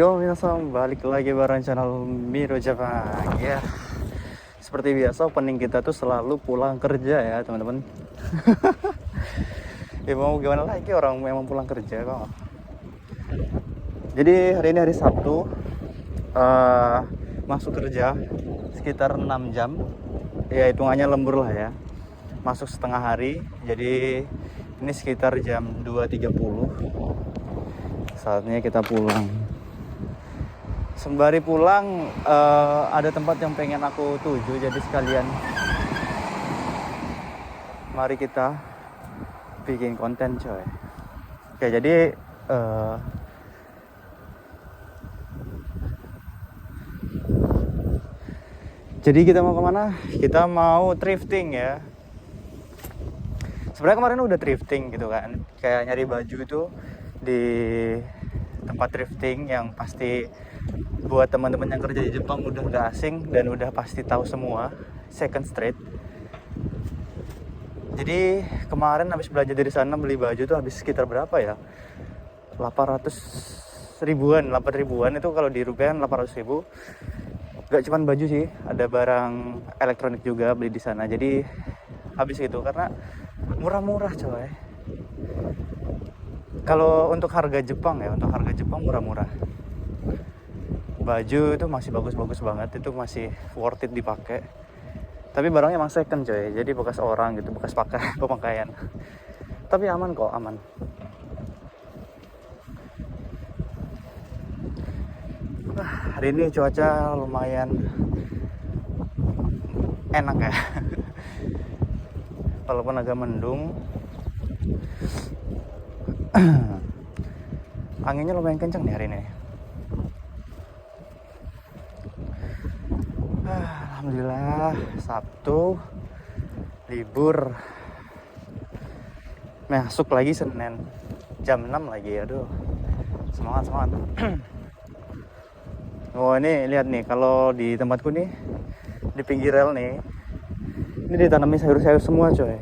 Yo minasan, balik lagi bareng channel Miro Jepang ya. Seperti biasa opening kita tuh selalu pulang kerja ya teman-teman. Ya mau gimana lagi, orang memang pulang kerja kok. Jadi hari ini hari Sabtu, masuk kerja sekitar 6 jam. Ya hitungannya lembur lah ya. Masuk setengah hari, jadi ini sekitar jam 2.30. Saatnya kita pulang. Sembari pulang, ada tempat yang pengen aku tuju, jadi sekalian mari kita bikin konten coy. Oke, jadi kita mau kemana? Kita mau thrifting ya. Sebenarnya kemarin udah thrifting gitu kan, kayak nyari baju itu di tempat thrifting yang pasti buat teman-teman yang kerja di Jepang udah gak asing dan udah pasti tahu semua, Second Street. Jadi kemarin habis belanja dari sana, beli baju tuh habis sekitar berapa ya, 800 ribuan itu kalau di rupiah 800 ribu. Gak cuman baju sih, ada barang elektronik juga beli di sana. Jadi habis itu karena murah-murah coy. Kalau untuk harga Jepang murah-murah. Baju itu masih bagus-bagus banget, itu masih worth it dipakai. Tapi barangnya emang second coy, jadi bekas orang gitu, bekas pakai pemakaian. Tapi aman kok, aman. Hari ini cuaca lumayan enak ya. Walaupun agak mendung. Anginnya lumayan kencang nih hari ini. Alhamdulillah, Sabtu libur. Masuk lagi Senin jam 6 lagi, aduh. Semangat. Oh ini lihat nih, kalau di tempatku nih, di pinggir rel nih, ini ditanamin sayur-sayur semua coy.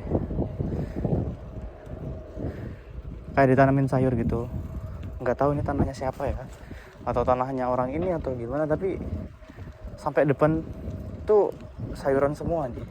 Kayak ditanamin sayur gitu. Nggak tahu ini tanahnya siapa ya, atau tanahnya orang ini atau gimana, tapi sampai depan tuh sayuran semua nih.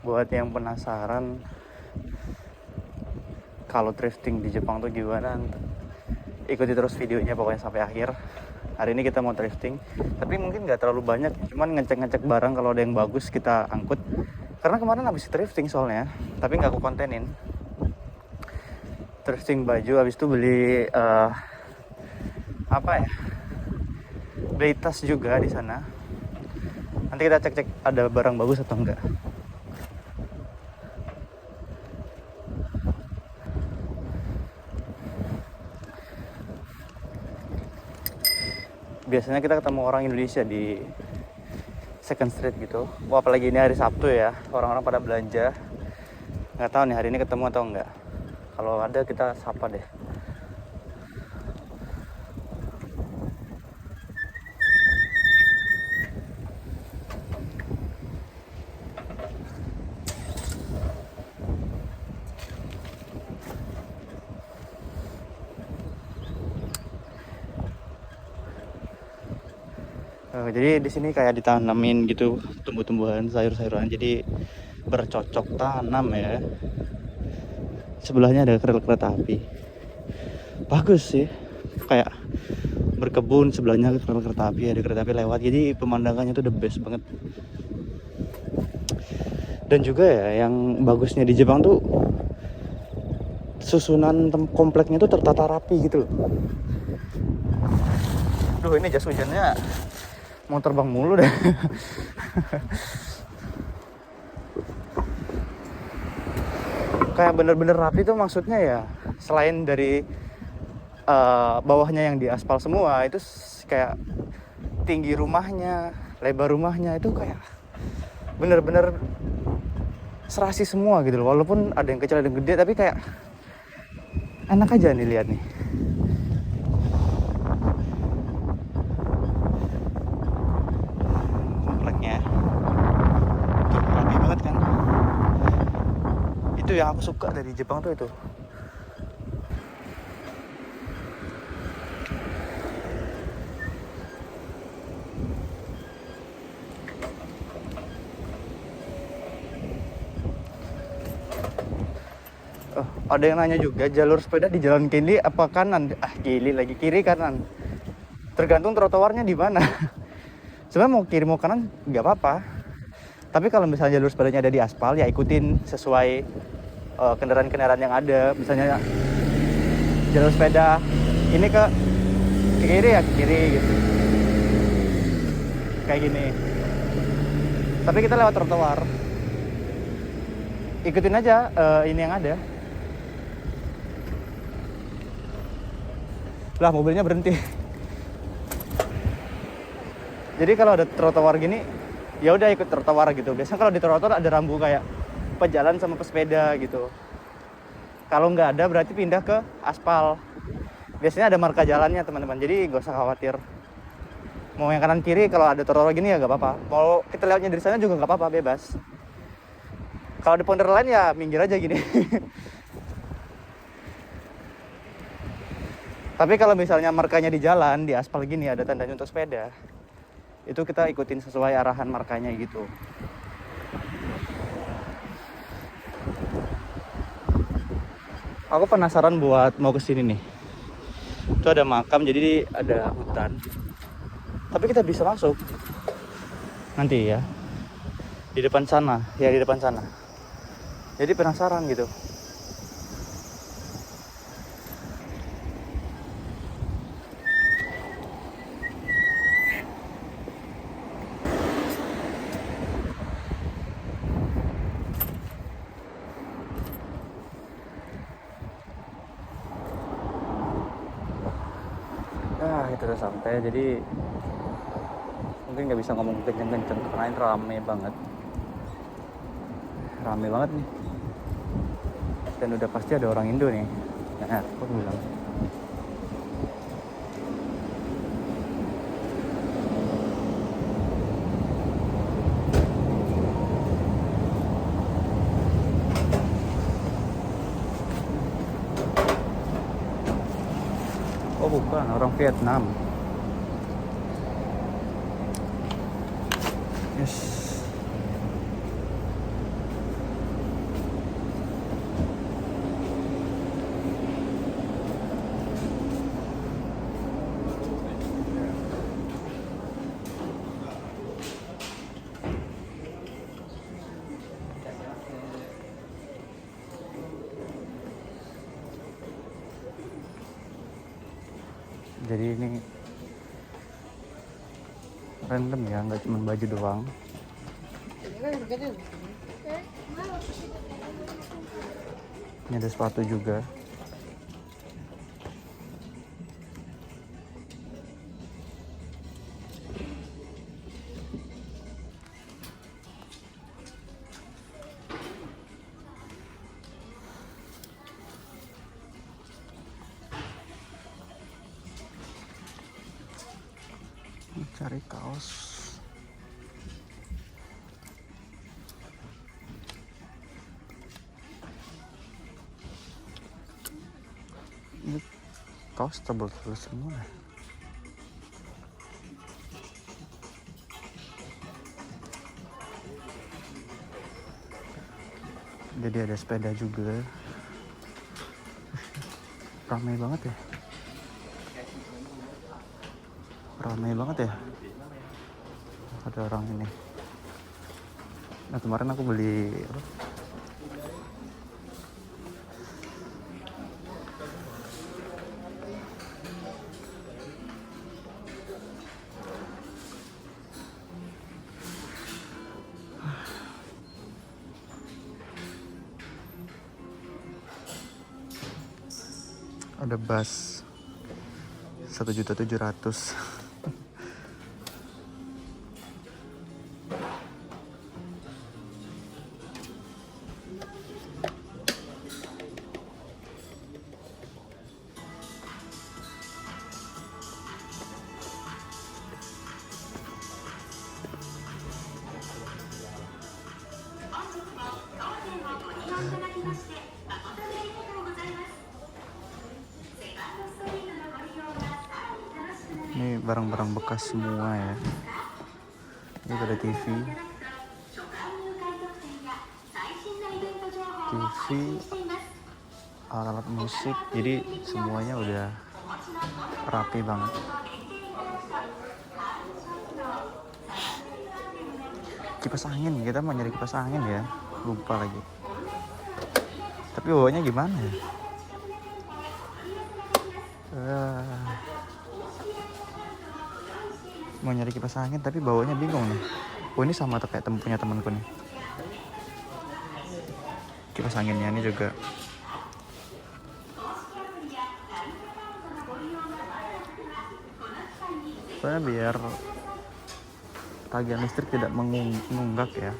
Buat yang penasaran kalau thrifting di Jepang tuh gimana, ikuti terus videonya pokoknya sampai akhir. Hari ini kita mau thrifting, tapi mungkin nggak terlalu banyak, cuman ngecek barang, kalau ada yang bagus kita angkut. Karena kemarin habis thrifting soalnya, tapi nggak aku kontenin. Thrifting baju, habis itu beli beli tas juga di sana. Nanti kita cek ada barang bagus atau enggak. Biasanya kita ketemu orang Indonesia di Second Street gitu. Wah, apalagi ini hari Sabtu ya, orang-orang pada belanja. Nggak tahu nih hari ini ketemu atau enggak. Kalau ada kita sapa deh. Jadi di sini kayak ditanamin gitu tumbuh-tumbuhan, sayur-sayuran, jadi bercocok tanam ya. Sebelahnya ada rel kereta api, bagus sih, kayak berkebun, sebelahnya rel kereta api, ada kereta api lewat, jadi pemandangannya tuh the best banget. Dan juga ya yang bagusnya di Jepang tuh susunan kompleknya tuh tertata rapi gitu. Duh, ini jas hujannya mau terbang mulu deh. Kayak bener-bener rapi tuh maksudnya ya, selain dari bawahnya yang diaspal semua, itu kayak tinggi rumahnya, lebar rumahnya itu kayak bener-bener serasi semua gitu loh. Walaupun ada yang kecil ada yang gede, tapi kayak enak aja nih lihat nih. Kompleknya tuh rapi banget kan. Itu yang aku suka dari Jepang tuh itu. Oh, ada yang nanya juga, jalur sepeda di jalan kiri apa kanan? Kiri lagi, kiri kanan. Tergantung trotoarnya di mana. Sebenarnya mau kiri mau kanan nggak apa-apa. Tapi kalau misalnya jalur sepedanya ada di aspal, ya ikutin sesuai kendaraan-kendaraan yang ada. Misalnya jalur sepeda ini ke kiri ya ke kiri gitu. Kayak gini. Tapi kita lewat trotoar. Ikutin aja ini yang ada. Lah mobilnya berhenti. Jadi kalau ada trotoar gini, ya udah ikut trotoar gitu. Biasanya kalau di trotoar ada rambu kayak pejalan sama pesepeda gitu. Kalau nggak ada berarti pindah ke aspal. Biasanya ada marka jalannya teman-teman. Jadi nggak usah khawatir. Mau yang kanan kiri kalau ada trotoar gini ya nggak apa-apa. Mau kita lewatnya dari sana juga nggak apa-apa, bebas. Kalau di ponder lain ya minggir aja gini. Tapi kalau misalnya markanya di jalan, di aspal gini ada tandanya untuk sepeda, itu kita ikutin sesuai arahan markanya gitu. Aku penasaran buat mau kesini nih. Itu ada makam, jadi ada hutan. Tapi kita bisa masuk. Nanti ya. Di depan sana, ya di depan sana. Jadi penasaran gitu. Itu udah sampai, jadi mungkin nggak bisa ngomong kenceng-kenceng karena ini rame banget nih, dan udah pasti ada orang Indo nih. Nah, aku bilang oh bukan, orang Vietnam. Yes. Jadi ini random ya, nggak cuma baju doang. Ini ada sepatu juga. Cari kaos. Ini kaos tebal-tebal semua. Jadi ada sepeda juga. Ramai banget ya. Ramai banget ya. Ada orang ini. Nah kemarin aku beli ada bus 1.700.000. Ini barang-barang bekas semua ya. Ini ada TV, alat musik, jadi semuanya udah rapi banget. Kipas angin, kita mau nyari kipas angin ya, lupa lagi. Tapi bawanya gimana ya? Mau nyari kipas angin tapi bawanya bingung nih. Oh, ini sama kayak punya temanku nih. Kipas anginnya ini juga. Soalnya biar tagihan listrik tidak mengunggak ya.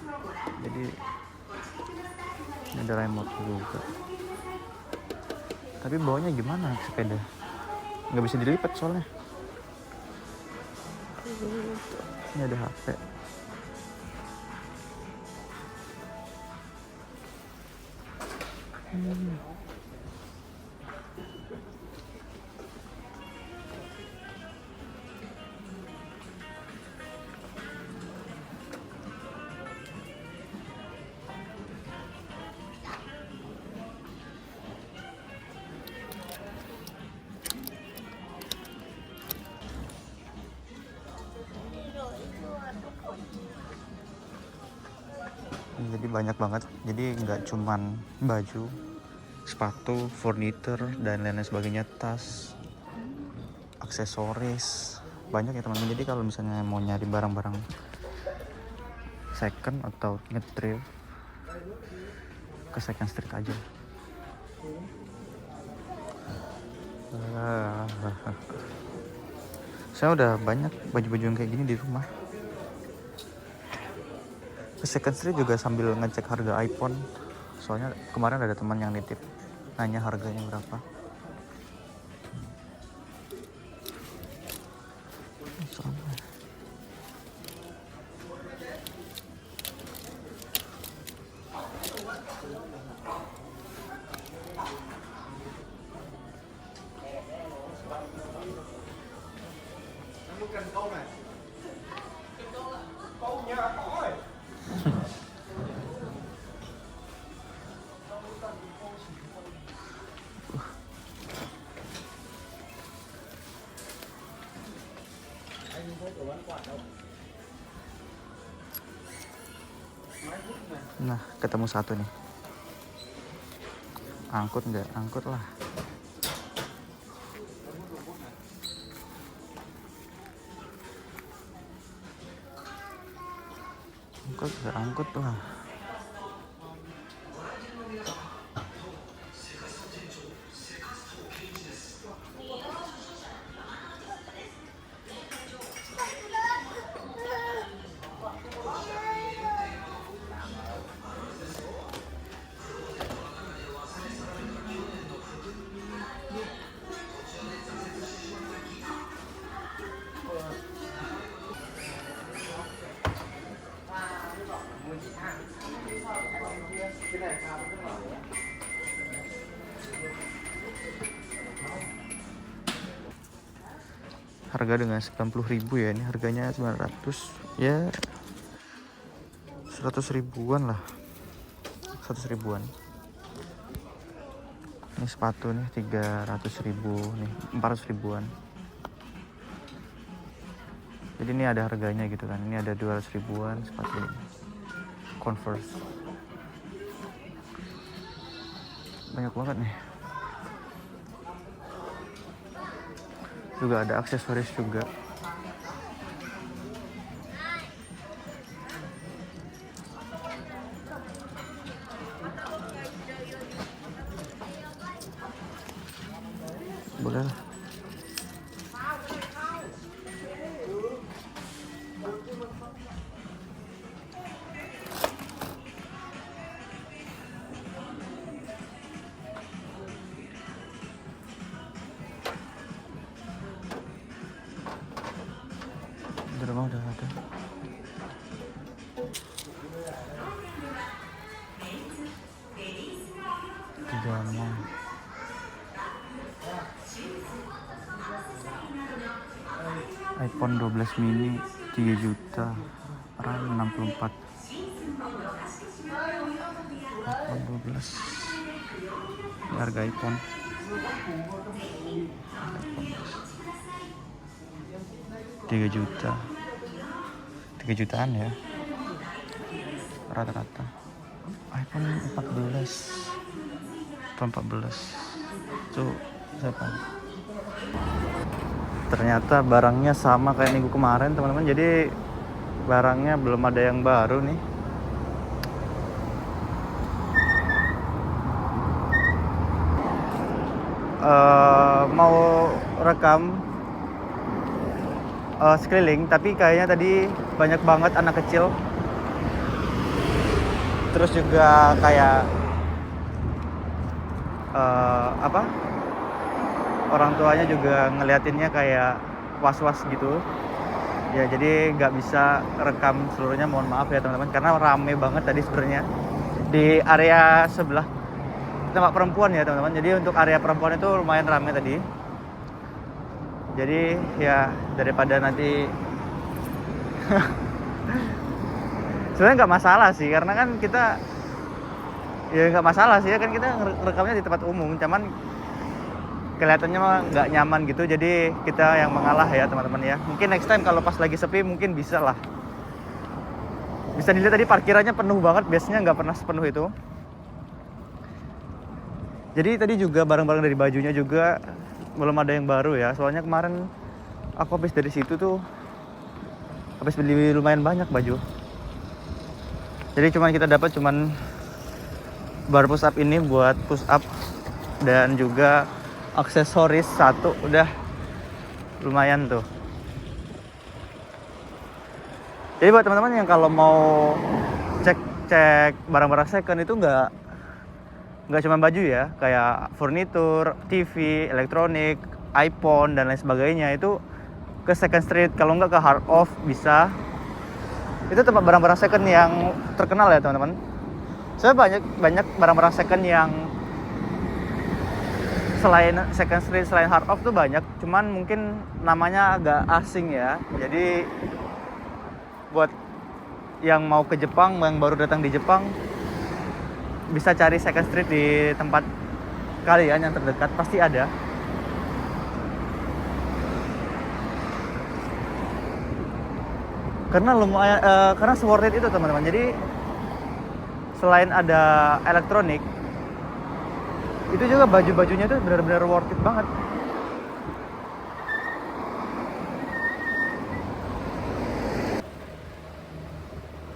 Jadi ini ada remote juga. Tapi bawanya gimana sepeda? Nggak bisa dilipat soalnya. Ini ada HP. Jadi banyak banget, jadi nggak cuman baju, sepatu, furniture dan lain-lain sebagainya, tas, aksesoris, banyak ya teman-teman. Jadi kalau misalnya mau nyari barang-barang second atau ngetril, ke Second Street aja. Saya udah banyak baju-baju yang kayak gini di rumah. Ke Second Street juga sambil ngecek harga iPhone. Soalnya kemarin ada teman yang nitip, nanya harganya berapa. Nah, ketemu satu nih. Angkut nggak? Angkut lah. Angkut nggak? Angkut lah. Harga dengan 90.000 ya, ini harganya 900 ya, 100 ribuan lah, 100 ribuan. Ini sepatu nih 300.000, nih 400 ribuan. Jadi ini ada harganya gitu kan. Ini ada 200 ribuan sepatu ini. Converse. Banyak banget nih. Juga ada aksesoris juga. Boleh lah. Di rumah udah ada. iPhone 12 mini 3 juta, RAM 64. iPhone 12. Ini harga iPhone. 3 juta. 3 jutaan ya. Rata-rata. iPhone 14. iPhone 14. Itu siapa? Ternyata barangnya sama kayak minggu kemarin, teman-teman. Jadi barangnya belum ada yang baru nih. Mau rekam sekeliling, tapi kayaknya tadi banyak banget anak kecil. Terus juga kayak orang tuanya juga ngeliatinnya kayak was-was gitu ya, jadi nggak bisa rekam seluruhnya, mohon maaf ya teman-teman, karena rame banget tadi sebenarnya di area sebelah tempat perempuan ya teman-teman. Jadi untuk area perempuan itu lumayan rame tadi, jadi ya daripada nanti sebenarnya nggak masalah sih, karena kan kita ya nggak masalah sih ya kan, kita rekamnya di tempat umum, cuman kelihatannya mah nggak nyaman gitu, jadi kita yang mengalah ya teman-teman ya. Mungkin next time kalau pas lagi sepi mungkin bisa lah. Bisa dilihat tadi parkirannya penuh banget, biasanya nggak pernah sepenuh itu. Jadi tadi juga barang-barang dari bajunya juga belum ada yang baru ya, soalnya kemarin aku habis dari situ tuh habis beli lumayan banyak baju. Jadi kita dapat bar push up ini buat push up, dan juga aksesoris satu, udah lumayan tuh. Jadi buat teman-teman yang kalau mau cek barang-barang second itu nggak cuma baju ya, kayak furnitur, TV, elektronik, iPhone dan lain sebagainya, itu ke Second Street, kalau nggak ke Heart of bisa. Itu tempat barang-barang second yang terkenal ya teman-teman. Saya banyak barang-barang second yang selain Second Street, selain Heart of tuh banyak, cuman mungkin namanya agak asing ya. Jadi buat yang mau ke Jepang, yang baru datang di Jepang, bisa cari Second Street di tempat kalian yang terdekat, pasti ada. Karena lumayan, karena worth it itu teman-teman. Jadi selain ada elektronik, itu juga baju-bajunya tuh benar-benar worth it banget.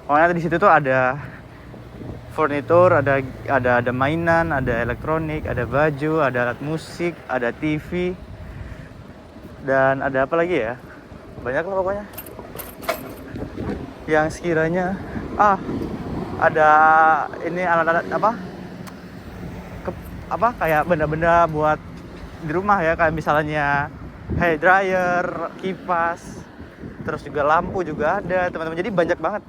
Pokoknya di situ tuh ada furnitur, ada mainan, ada elektronik, ada baju, ada alat musik, ada TV, dan ada apa lagi ya? Banyak lah pokoknya. Yang sekiranya ada ini alat-alat kayak benda-benda buat di rumah ya, kayak misalnya hair dryer, kipas, terus juga lampu juga ada teman-teman. Jadi banyak banget.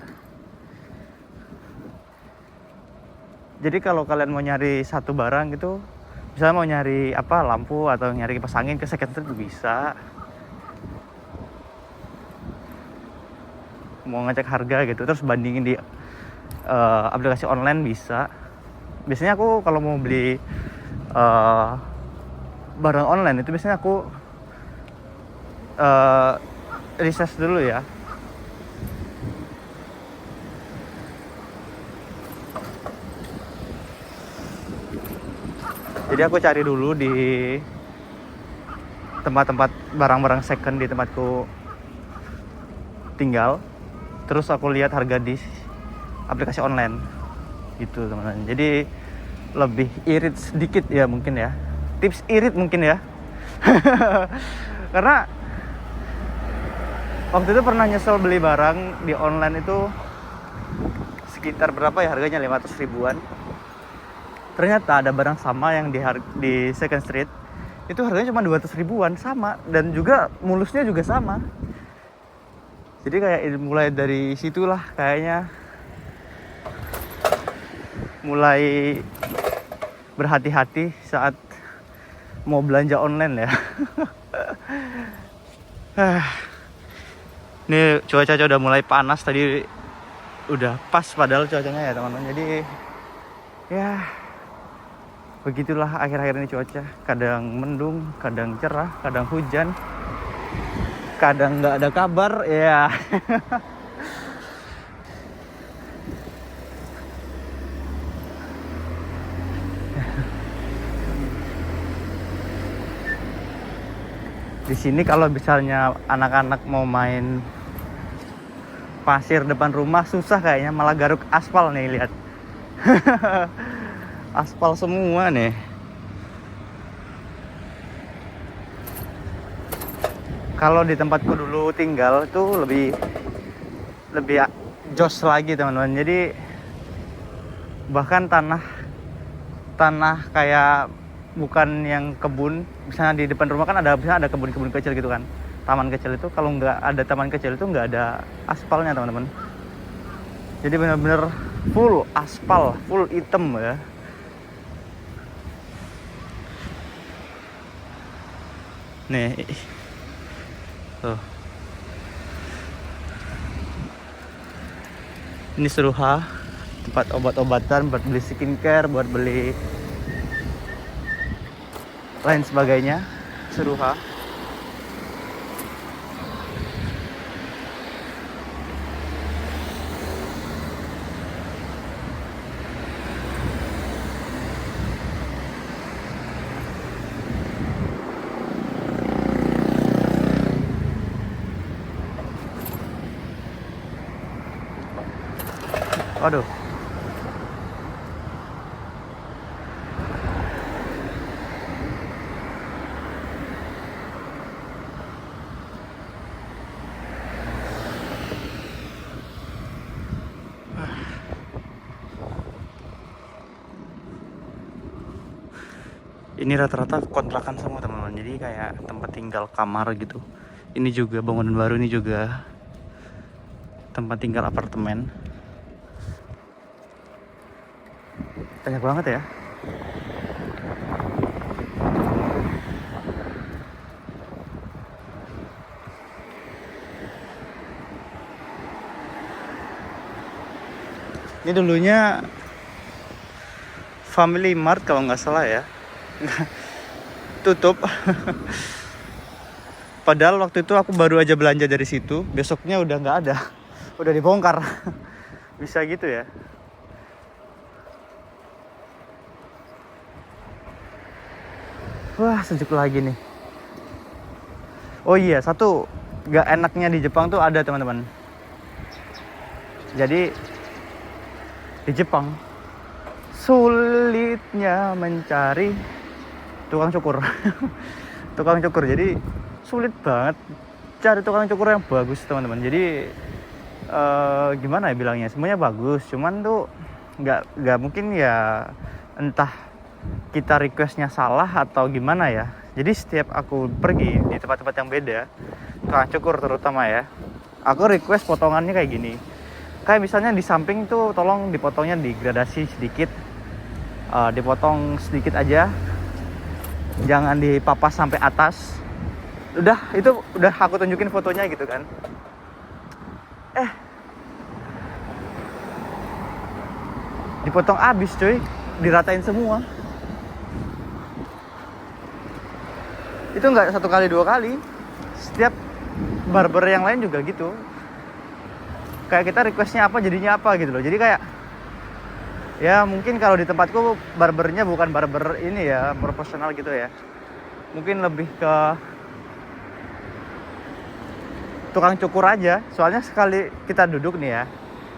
Jadi kalau kalian mau nyari satu barang gitu, misalnya mau nyari lampu atau nyari kipas angin, ke Second Street bisa. Mau ngecek harga gitu, terus bandingin di aplikasi online bisa. Biasanya aku kalau mau beli barang online itu biasanya aku research dulu ya. Jadi aku cari dulu di tempat-tempat barang-barang second di tempatku tinggal, terus aku lihat harga di aplikasi online gitu teman-teman. Jadi lebih irit sedikit ya mungkin ya, tips irit mungkin ya. Karena waktu itu pernah nyesel beli barang di online itu sekitar berapa ya harganya, 500 ribuan. Ternyata ada barang sama yang di Second Street itu harganya cuma 200 ribuan, sama, dan juga mulusnya juga sama. Jadi kayak mulai dari situlah kayaknya mulai berhati-hati saat mau belanja online ya. Ini cuaca udah mulai panas tadi, udah pas padahal cuacanya ya teman-teman. Jadi ya begitulah akhir-akhir ini cuaca. Kadang mendung, kadang cerah, kadang hujan, kadang nggak ada kabar ya. Di sini kalau misalnya anak-anak mau main pasir depan rumah susah kayaknya, malah garuk aspal nih, lihat. Aspal semua nih. Kalau di tempatku dulu tinggal tuh lebih jos lagi teman-teman. Jadi bahkan tanah kayak bukan yang kebun, misalnya di depan rumah kan ada kebun-kebun kecil gitu kan, taman kecil itu, kalau nggak ada taman kecil itu nggak ada aspalnya teman-teman. Jadi benar-benar full aspal, full hitam ya. Nih tuh, ini Seruha, tempat obat-obatan, buat beli skincare, buat beli lain sebagainya. Seruha. Waduh. Ini rata-rata kontrakan semua teman-teman, jadi kayak tempat tinggal kamar gitu. Ini juga bangunan baru, ini juga tempat tinggal apartemen. Banyak banget ya. Ini dulunya Family Mart kalau nggak salah ya. Tutup. Padahal waktu itu aku baru aja belanja dari situ, besoknya udah nggak ada, udah dibongkar. Bisa gitu ya. Wah, sejuk lagi nih. Oh iya, satu nggak enaknya di Jepang tuh ada teman-teman. Jadi di Jepang sulitnya mencari tukang cukur. Tukang cukur, jadi sulit banget cari tukang cukur yang bagus teman-teman. Jadi gimana ya bilangnya, semuanya bagus, cuman tuh nggak mungkin ya, entah kita requestnya salah atau gimana ya. Jadi setiap aku pergi di tempat-tempat yang beda, tukang cukur terutama ya, aku request potongannya kayak gini. Kayak misalnya di samping tuh tolong dipotongnya digradasi sedikit, dipotong sedikit aja, jangan dipapas sampai atas. Udah, itu udah aku tunjukin fotonya gitu kan. Dipotong abis cuy, diratain semua. Itu nggak satu kali dua kali, setiap barber yang lain juga gitu. Kayak kita requestnya apa jadinya apa gitu loh. Jadi kayak ya mungkin kalau di tempatku barbernya bukan barber ini ya, profesional gitu ya, mungkin lebih ke tukang cukur aja. Soalnya sekali kita duduk nih ya,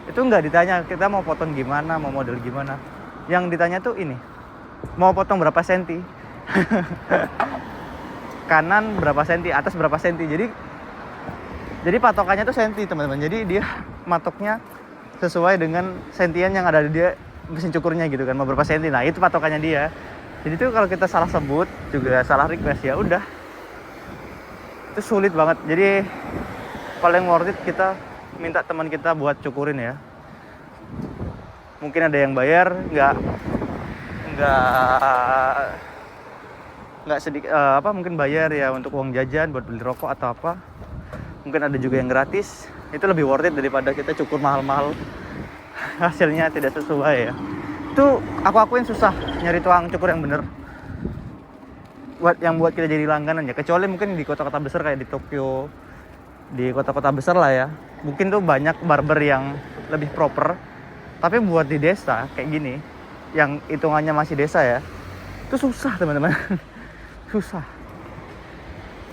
itu nggak ditanya kita mau potong gimana, mau model gimana. Yang ditanya tuh ini, mau potong berapa senti. Kanan berapa senti, atas berapa senti. Jadi patokannya tuh senti teman-teman. Jadi dia matoknya sesuai dengan sentian yang ada di dia mesin cukurnya gitu kan, mau berapa senti. Nah itu patokannya dia. Jadi tuh kalau kita salah sebut juga salah request, ya udah itu sulit banget. Jadi paling worth it kita minta teman kita buat cukurin ya. Mungkin ada yang bayar, nggak sedikit, mungkin bayar ya untuk uang jajan buat beli rokok atau apa. mungkin ada juga yang gratis. Itu lebih worth it daripada kita cukur mahal-mahal hasilnya tidak sesuai ya. Itu aku akuin susah nyari tukang cukur yang bener buat kita jadi langganan ya, kecuali mungkin di kota-kota besar kayak di Tokyo, di kota-kota besar lah ya, mungkin tuh banyak barber yang lebih proper. Tapi buat di desa kayak gini yang hitungannya masih desa ya, itu susah teman-teman. Susah.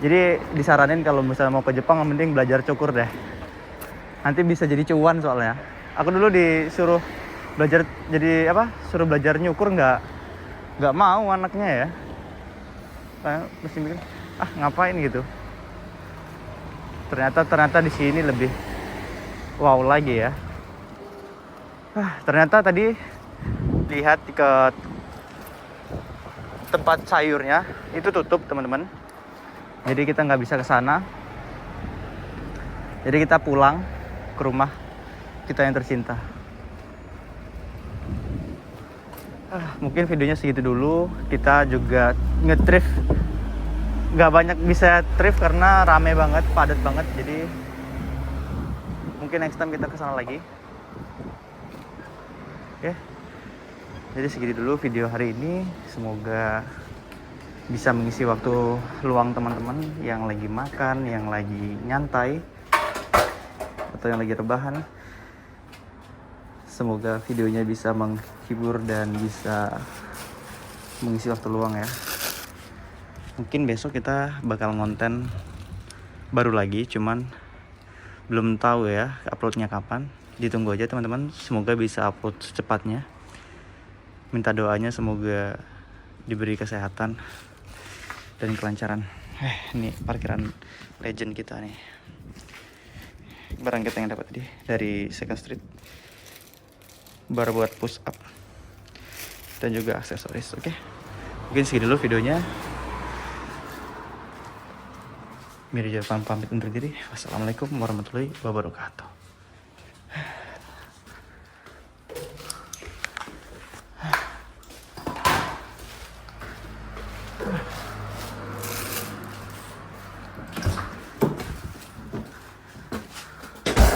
Jadi disaranin kalau misalnya mau ke Jepang mending belajar cukur deh, nanti bisa jadi cuan. Soalnya aku dulu disuruh belajar jadi suruh belajar nyukur, nggak mau anaknya ya. Saya mesti mikir, ngapain gitu. Ternyata di sini lebih wow lagi ya. Ternyata tadi lihat ke tempat sayurnya itu tutup teman-teman. Jadi kita nggak bisa ke sana. Jadi kita pulang ke rumah kita yang tercinta. Mungkin videonya segitu dulu. Kita juga nge-thrift, nggak banyak bisa thrift karena rame banget, padat banget. Jadi mungkin next time kita kesana lagi. Oke. Jadi segitu dulu video hari ini. Semoga bisa mengisi waktu luang teman-teman yang lagi makan, yang lagi nyantai, atau yang lagi rebahan. Semoga videonya bisa menghibur dan bisa mengisi waktu luang ya. Mungkin besok kita bakal ngonten baru lagi, cuman belum tahu ya uploadnya kapan. Ditunggu aja teman-teman. Semoga bisa upload secepatnya. Minta doanya semoga diberi kesehatan dan kelancaran. Ini parkiran legend kita nih. Barang kita yang dapat tadi dari Second Street. Bar buat push up dan juga aksesoris. Oke. Mungkin segitu dulu videonya. Miri Japan pamit undur diri. Wassalamualaikum warahmatullahi wabarakatuh.